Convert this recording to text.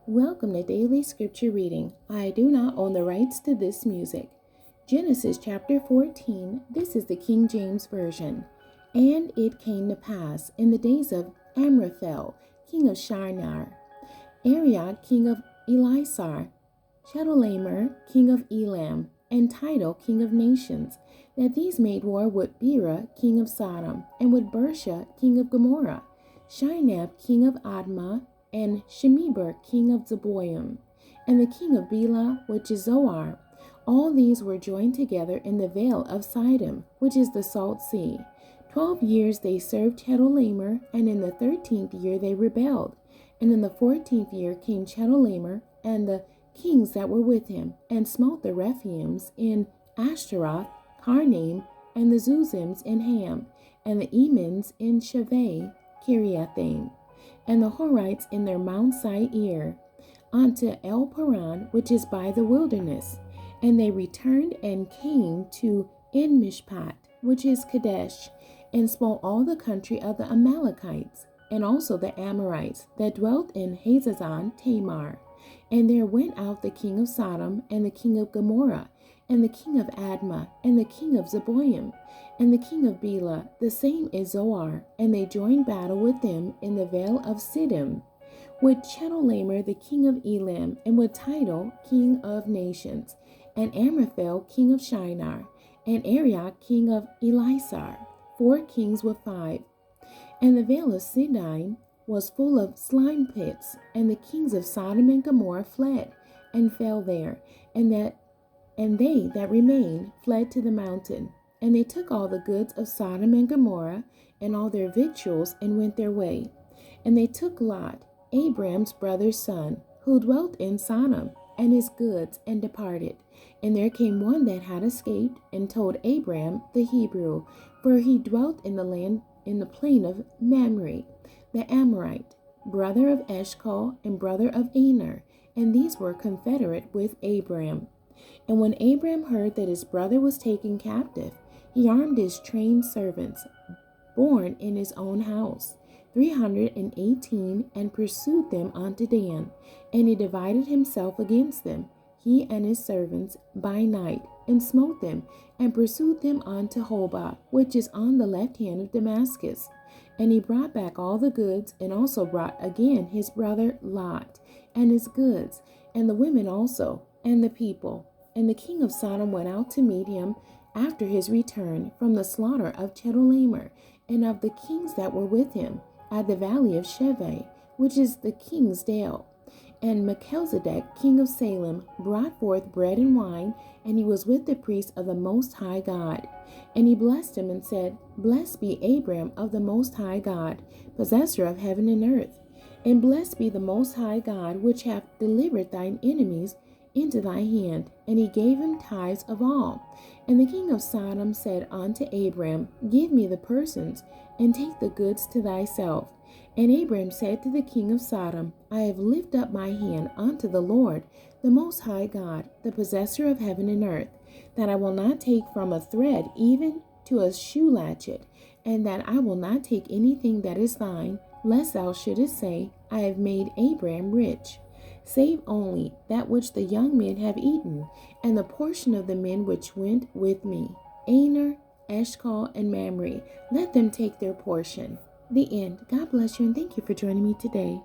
Welcome to Daily Scripture Reading. I do not own the rights to this music. Genesis chapter 14, this is the King James Version. And it came to pass in the days of Amraphel, king of Shinar, Arioch, king of Elisar, Chedorlaomer, king of Elam, and Tidal, king of nations, that these made war with Bera, king of Sodom, and with Bersha, king of Gomorrah, Shinab, king of Admah, and Shemeber, king of Zeboim, and the king of Bela, which is Zoar. All these were joined together in the vale of Siddim, which is the salt sea. 12 years they served Chedorlaomer, and in the 13th year they rebelled. And in the 14th year came Chedorlaomer and the kings that were with him, and smote the Rephaims in Ashtaroth, Karnaim, and the Zuzims in Ham, and the Emins in Shaveh, Kiriathaim, and the Horites in their Mount Seir, unto El Paran, which is by the wilderness. And they returned and came to En-Mishpat, which is Kadesh, and smote all the country of the Amalekites, and also the Amorites that dwelt in Hazazon Tamar. And there went out the king of Sodom, and the king of Gomorrah, and the king of Admah, and the king of Zeboim, and the king of Bela, the same is Zoar, and they joined battle with them in the vale of Siddim, with Chedorlaomer the king of Elam, and with Tidal, king of nations, and Amraphel, king of Shinar, and Arioch, king of Elisar, 4 kings with 5. And the vale of Siddim was full of slime pits, and the kings of Sodom and Gomorrah fled, and fell there, and they that remained fled to the mountain. And they took all the goods of Sodom and Gomorrah, and all their victuals, and went their way. And they took Lot, Abram's brother's son, who dwelt in Sodom, and his goods, and departed. And there came one that had escaped, and told Abram the Hebrew, for he dwelt in the land in the plain of Mamre, the Amorite, brother of Eshcol, and brother of Aner, and these were confederate with Abram. And when Abram heard that his brother was taken captive, he armed his trained servants, born in his own house, 318, and pursued them unto Dan. And he divided himself against them, he and his servants, by night, and smote them, and pursued them unto Hobah, which is on the left hand of Damascus. And he brought back all the goods, and also brought again his brother Lot, and his goods, and the women also, and the people. And the king of Sodom went out to meet him after his return from the slaughter of Chedorlaomer, and of the kings that were with him, at the valley of Shaveh, which is the king's dale. And Melchizedek, king of Salem, brought forth bread and wine, and he was with the priest of the Most High God. And he blessed him and said, Blessed be Abram of the Most High God, possessor of heaven and earth. And blessed be the Most High God, which hath delivered thine enemies into thy hand. And he gave him tithes of all. And the king of Sodom said unto Abram, Give me the persons, and take the goods to thyself. And Abram said to the king of Sodom, I have lifted up my hand unto the Lord, the Most High God, the possessor of heaven and earth, that I will not take from a thread even to a shoe latchet, and that I will not take anything that is thine, lest thou shouldest say, I have made Abram rich. Save only that which the young men have eaten, and the portion of the men which went with me, Aner, Eshcol, and Mamre, let them take their portion. The end. God bless you, and thank you for joining me today.